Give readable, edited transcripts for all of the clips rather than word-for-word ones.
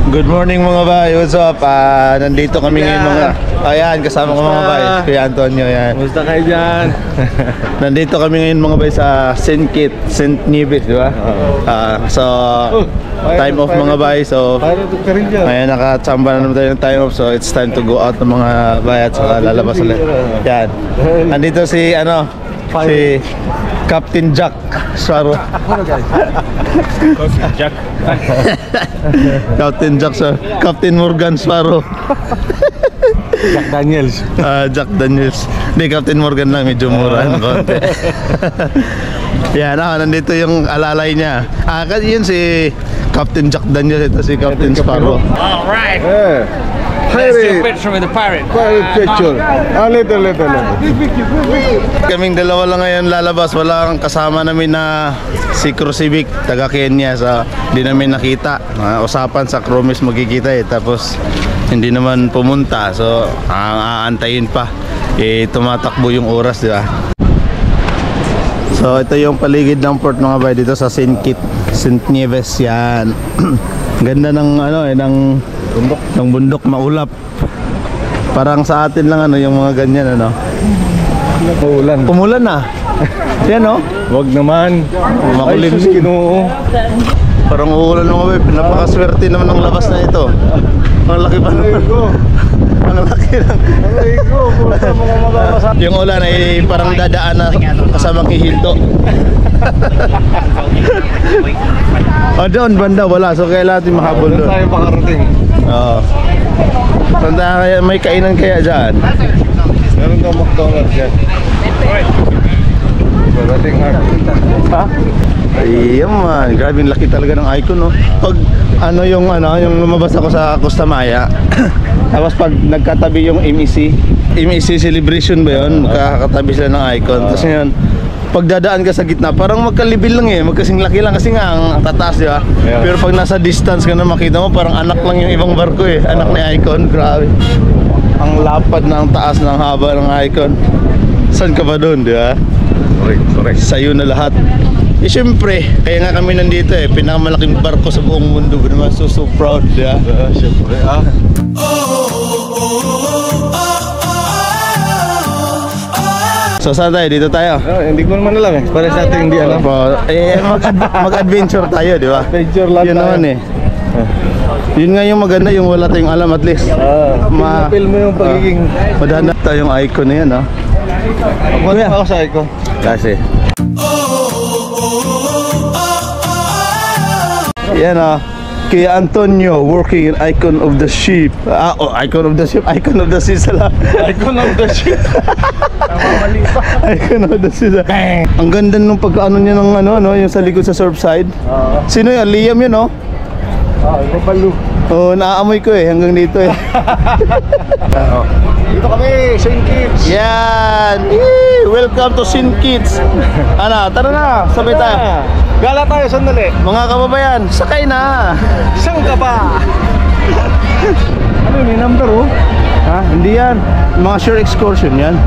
Good morning mga bay, what's up? Nandito kami ngayon mga... Ayan, kasama ko mga bay, Kuya Antonio, yan. Kumusta kayo dyan? Nandito kami ngayon mga bay sa St. Kitts, St. Nieves, di ba? So, time off mga bay, so... Ngayon nakachamba na naman tayo ng time off, so it's time to go out ng mga bay at saka lalabas ulit. Yan. Nandito si, si Captain Jack Sparrow. Captain Jack. Captain Jack, Captain Morgan Sparrow. Jack Daniels. Jack Daniels. Hindi, Captain Morgan lang, medyo mura ng konti. Yan, nandito yung alalay niya. Yun si Captain Jack Daniels, ito si Captain Sparrow. Alright. Let's take a picture with the pirate. Pirate picture. Little. Kaming dalawa lang ngayon lalabas. Walang kasama namin na si Crucivic, taga Kenya. So, hindi namin nakita. Usapan sa Cromis magkikita eh. Tapos, hindi naman pumunta. So, aantayin pa. Tumatakbo yung oras, di ba? So, ito yung paligid ng port mga bay dito sa St. Kitts, St. Nieves yan. Ganda ng ng bundok, bundok maulap. Parang sa atin lang yung mga ganyan Umulan. Umulan na. Yan Wag naman. Makulim. Ay, sus, Ginoo. Parang uulan mga bay. Pinapakaswerte naman ng labas na ito. Ang laki pa naman. Ang laki lang. Yung ulan ay parang dadaan na kasamang hihinto. Doon banda wala, so kailangan natin mahabol doon. Tayo pakarating. Oo. Tanda kaya may kainan kaya dyan. Meron daw McDonald's yan. Parating Ha? Ayun man, grabe yung laki talaga ng icon Pag yung lumabas ako sa Costa Maya. Tapos pag nagkatabi yung MEC celebration ba yun? Magkakatabi sila ng icon. Tapos yun, pag dadaan ka sa gitna, parang magkalibil lang magkasing laki lang kasi nga ang tataas, di ba? Yeah. Pero pag nasa distance ka na makita mo, parang anak lang yung ibang barko anak ni icon, grabe. Ang lapad na ang taas ng haba ng icon. Saan ka ba doon, di ba? Correct. Sa'yo na lahat. Siyempre, kaya nga kami nandito pinakamalaking barko sa buong mundo. Naman so proud, di ba? Siyempre, So saan tayo? Dito tayo? hindi ko naman alam Para sa atin hindi alam. Mag-adventure tayo, di ba? Adventure lang Yun tayo. naman Yun nga yung maganda, yung wala tayong alam at least. Feel mo yung pagiging... Madana tayong icon na yan, Ako sa icon. Kasi yan Kuya Antonio working in Icon of the Ship. Icon of the Ship, Icon of the Sea sala. Icon of the ship. Icon of the Sea. Ang ganda nung pagkaano niya ng yung sa likod sa Surfside. Sino yun? Liam yun Ito palo. Naaamoy ko hanggang dito Dito kami, St. Kitts. Yan! Yee! Welcome to St. Kitts. Tara na, sabay tayo. Gala tayo, sandali. Mga kababayan, sakay na. Saan ka ba? May number Hindi yan. Mga sure excursion yan.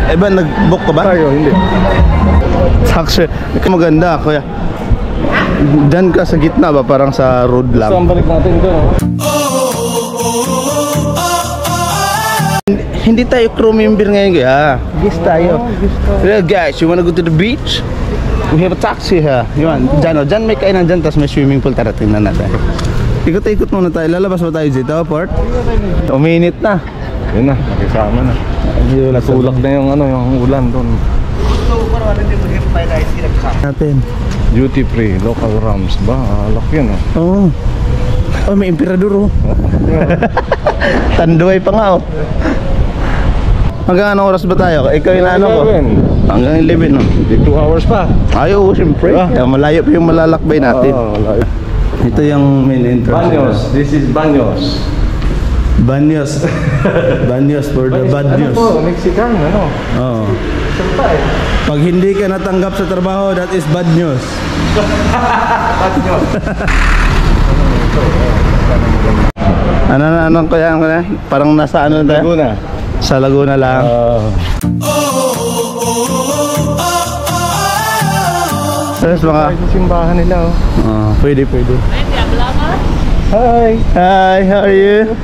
Yan ba, nag-book ka ba? Tayo, hindi. Actually, maganda, kuya. Diyan ka sa gitna ba? Parang sa road lang. Saan balik natin doon? Hindi tayo crew member ngayon, guest tayo. Well, guys, you wanna go to the beach? We have a taxi here. Diyan may kainan dyan, tapos may swimming pool. Tara, tingnan natin. Ikot-ikot muna tayo. Lalabas ba tayo dito, port? Uminit na. Yun na, nakisama na. Natulak na yung ulan doon. Natin. Duty free, local rams ba? Alak yun May emperador Tanduay pa nga Hanggang anong oras ba tayo? Ikaw yung ko? Hanggang 11 Di 2 hours pa. Ayaw, siyempre. Malayo pa yung malalakbay natin. Malayo. Ito yung main entrance. Baños, this is Baños. Baños. Baños for the bad news. Mexican, Oo. Pag hindi ka natanggap sa trabaho, that is bad news. Anong kaya parang nasa tayo? Laguna. Sa Laguna lang. Tapos mga simbahan nila pwede. Hi. Hi, how are you?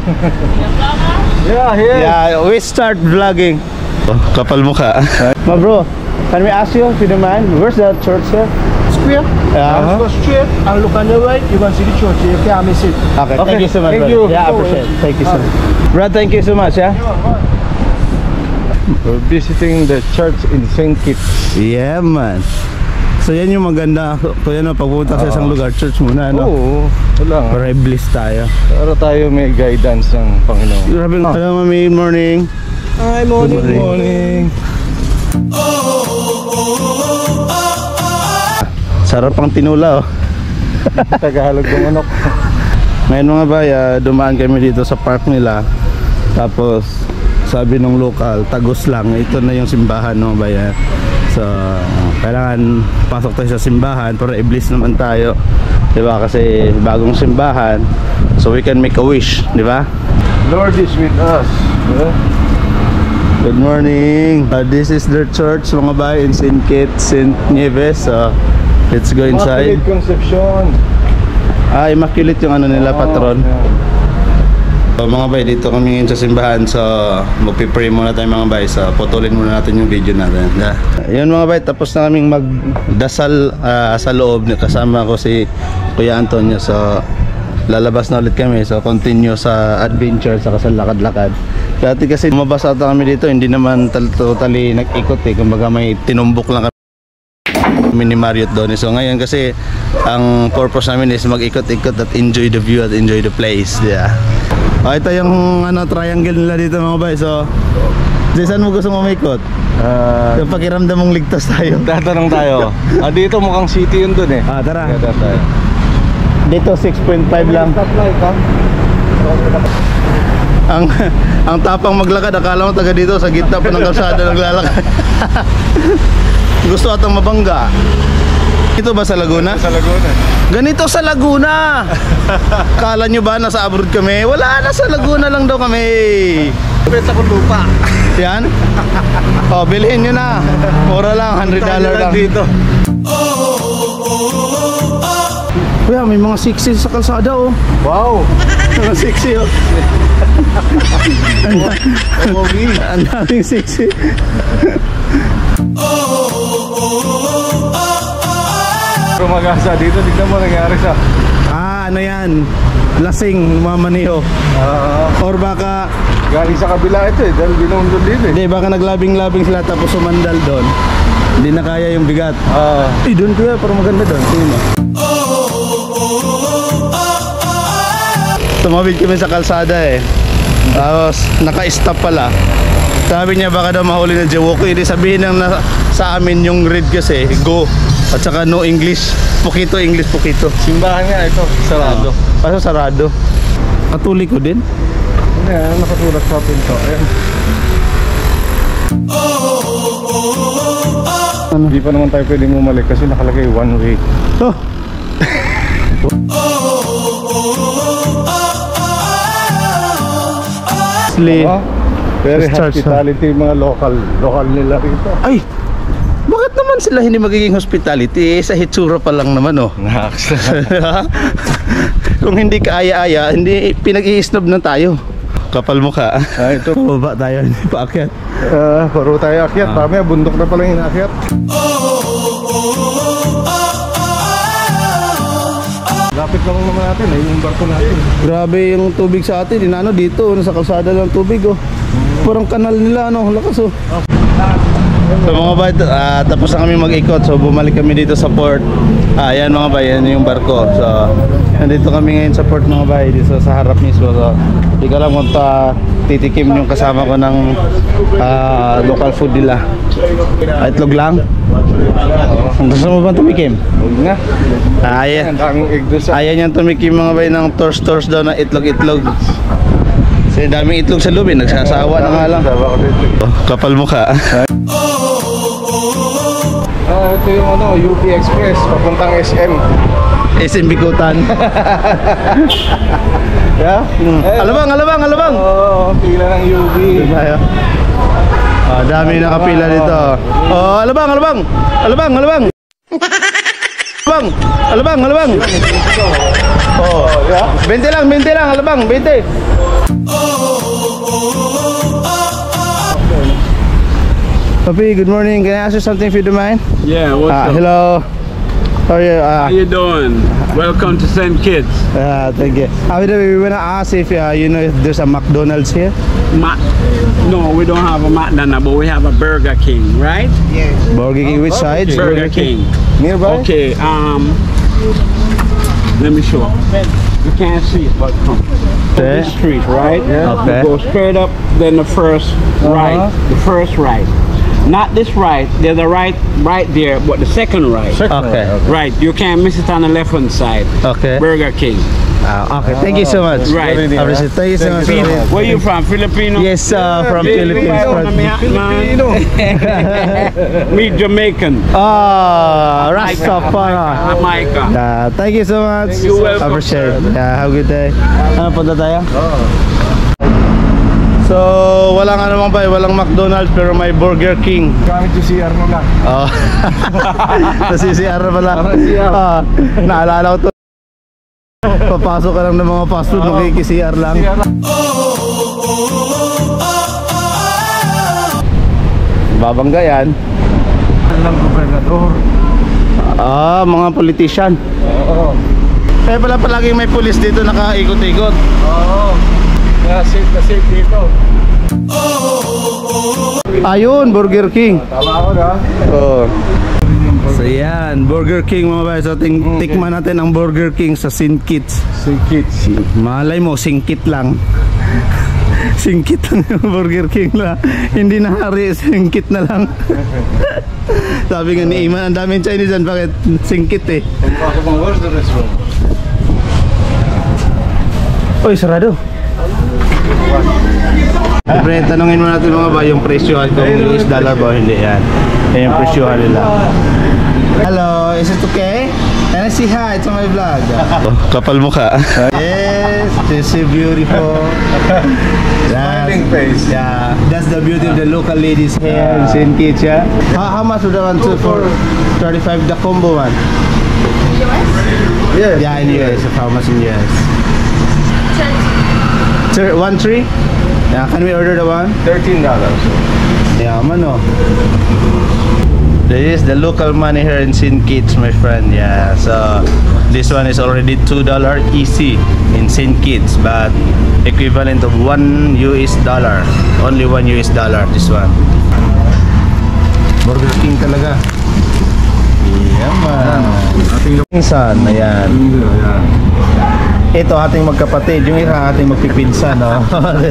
Yeah, here. Yeah, we start vlogging. Oh, kapal mukha. Ma bro, can we ask you if you don't mind? Where's the church here? Square. Yeah. Go straight and look on the right. You can see the church. You can't miss it. Okay, thank you so much. Thank brother. you. Yeah, I appreciate it. Thank you so much. Brad, thank you so much, yeah? We're visiting the church in St. Kitts. Yeah, man. So yan yung maganda. Kaya no, pagpunta sa isang lugar, church muna, no? Oo, wala nga. Para i-bliss tayo. Para tayo may guidance ng Panginoon. Grabe. Hello, mami. Good morning. Hi, Good morning. morning. Sarap ang tinula, oh. Tagalog ng manok. Ngayon mga bay, dumaan kami dito sa park nila. Tapos sabi nung local, tagos lang. Ito na yung simbahan, no, bay. So kailangan pasok tayo sa simbahan para i-bless naman tayo, diba? Kasi bagong simbahan, so we can make a wish, diba? Lord is with us. Good morning. This is their church, mga bay, in St. Kitts, St. Nieves. Let's go inside. Immaculate Conception. Immaculate yung ano nila, patron. So, mga bay, dito kami ngayon sa simbahan. So magpipray muna tayo mga bay. So putulin muna natin yung video natin. Yun mga bay, tapos na kaming magdasal sa loob. Kasama ko si Kuya Antonio. So lalabas na ulit kami. So continue sa adventure sa lakad-lakad. Dati kasi lumabas ata kami dito, hindi naman totally nag-ikot eh. Kumbaga may tinumbok lang kami ni Marriott doon. So ngayon kasi ang purpose namin is mag-ikot-ikot at enjoy the view at enjoy the place. Yeah. Ito yung triangle nila dito mga bay. So saan mo gusto mo maikot? Yung pakiramdam mong ligtas tayo. Tatanong tayo. Dito mukhang city yun dun eh. Tara. Kaya tayo. Dito 6.5 lang. Ang tapang maglakad, akala mo taga dito sa gitna pa ng kalsada naglalakad. Gusto atang mabangga. Ito ba sa Laguna? Sa Laguna. Ganito sa Laguna. Kala nyo ba nasa abroad kami? Wala, nasa Laguna lang daw kami. Benta ko lupa. Yan. Oh, bilhin nyo na. Mura lang, $100 lang. Dito. Kuya, may mga sexy sa kalsada, oh. Wow. Mga sexy, oh. Ang daming sexy. Rumagasa dito, tignan mo nangyari sa Ano yan? Lasing, mamaniho. Or baka galing sa kabila ito eh, dahil binundod dito eh. hindi, baka naglabing-labing sila tapos sumandal doon. Hindi na kaya yung bigat. Doon kuya, parang maganda doon. Tingin mo. Tumawid kami sa kalsada eh. Tapos naka-stop pala. Sabi niya baka daw mahuli na jaywalker. Hindi sabihin ng sa amin yung red kasi go. At saka no English. Pukito English, pukito. Simbahan nga ito, sarado. Kaso sarado. Katoliko din? Hindi, nakasulat sa pinto. Ayan. Hindi pa naman tayo pwedeng umalik kasi nakalagay one way. Oh. Very hospitality yung mga local nila rito. Ay! Bakit naman sila hindi magiging hospitality? Sa hitsura pa lang naman, oh. Naks. Kung hindi kaaya-aya, hindi pinag-i-snob na tayo. Kapal mukha. Ito. Pababa tayo, hindi pa akyat. Paro tayo akyat. Mamaya bundok na pala yung inakyat. Lapit lang naman natin, yung barko natin. Grabe yung tubig sa atin, inaano dito, nasa kalsada ng tubig, oh. Parang kanal nila, ano, lakas, oh. So mga bay, tapos na kami mag-ikot. So bumalik kami dito sa port. Ayan mga bay, yan yung barko. So nandito kami ngayon sa port mga bay, dito sa harap mismo. So di ko alam kung titikim yung kasama ko ng local food nila. Itlog lang. Gusto mo ba tumikim? Huwag nga. Ayan. Ang egg doon sa... Ayan yung tumikim mga bay ng tours daw na itlog-itlog. Kasi daming itlog sa loob eh, nagsasawa na nga lang. Kapal mukha. Ito yung UP Express, papuntang SM. SM Bikutan. Yeah? Alabang! Oo, pila ng UP. Dami nakapila dito. Oh, alabang! Alabang! Oh, Yeah? 20 lang, alabang, 20. Papi, good morning. Can I ask you something if you don't mind? Yeah, what's up? Hello. How are you? How you doing? Welcome to St. Kitts. Thank you. By the way, we wanna ask if you know if there's a McDonald's here. No, we don't have a McDonald's, but we have a Burger King, right? Burger King, which side? Burger King. Nearby? Okay, let me show. You can't see it, but come. Okay. This street, right? Okay. You go straight up, then the first right. The first right. Not this right. There's a right there, but the second right. Okay. Right. You can't miss it on the left hand side. Okay. Burger King. Okay. Thank you so much. Right. Appreciate it. Thank you so much. Where you from? Filipino? Yes, from Philippines. Me Jamaican. Rastafari. Jamaica. Thank you so much. You're welcome, Appreciate it. Have a good day. Ano, punta tayo? So, walang McDonald's pero may Burger King. Gamit yung CR mo lang. Oh. Sa CCR na pala. Naalala ko to. Papasok ka lang ng mga fast food, makiki-CR lang. Babangga yan. Alam gobernador. Mga politician. Oo. Kaya pala palaging may pulis dito nakaikot-ikot. Oo. Kaya safe na safe dito. Ayun, Burger King. Tama ako na. Oh. So yan, Burger King mga bayan. So tikman natin ang Burger King sa St. Kitts. St. Kitts. Malay mo, singkit lang. Singkit lang yung Burger King lang. Hindi na hari, singkit na lang. Sabi nga ni Iman, ang daming Chinese dyan, bakit singkit eh. Where's the restaurant? Uy, sarado. Siyempre, tanungin mo natin mga ba yung presyohan kung US dollar ba o hindi yan. Yan yung presyohan nila. Hello, is it okay? Can I say hi to my vlog? Kapal mukha. Yes, this is beautiful. Smiling face. Yeah, that's the beauty of the local ladies here in St. Kitts, yeah? How much would I want to for 35 the combo one? Yes. Yeah, in US. How much in US? 1-3? Yeah, can we order the one? $13. Yeah, mano. This is the local money here in St. Kitts, my friend. Yeah, so this one is already $2 easy in St. Kitts, but equivalent of $1 US. Only $1 US. This one. Burger King talaga. Yeah, man. Pinsan, ayan. Ito ating magkapatid, yung isa ating magpipinsan, no? Okay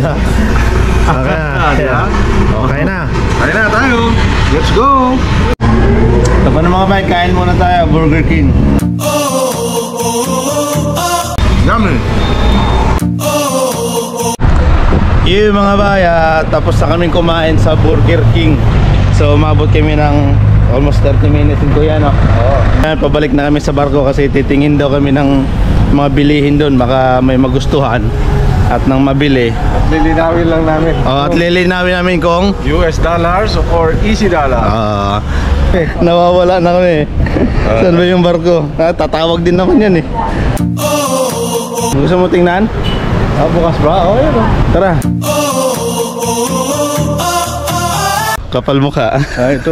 na. Okay na. Kaya na tayo. Let's go. Ito pa na mga bay, kain muna tayo, Burger King. Yummy. Yung mga bay, tapos na kaming kumain sa Burger King. So umabot kami ng almost 30 minutes din ko yan, no? Pabalik na kami sa barko kasi titingin daw kami ng mga bilihin doon, baka may magustuhan at nang mabili. At lilinawin lang namin. At lilinawin namin kung US dollars or easy dollar. nawawala na kami. Saan ba yung barko? Tatawag din naman yan eh. Gusto mo tingnan? Bukas ba? Oh, yun. Tara. Kapal mukha. Ito.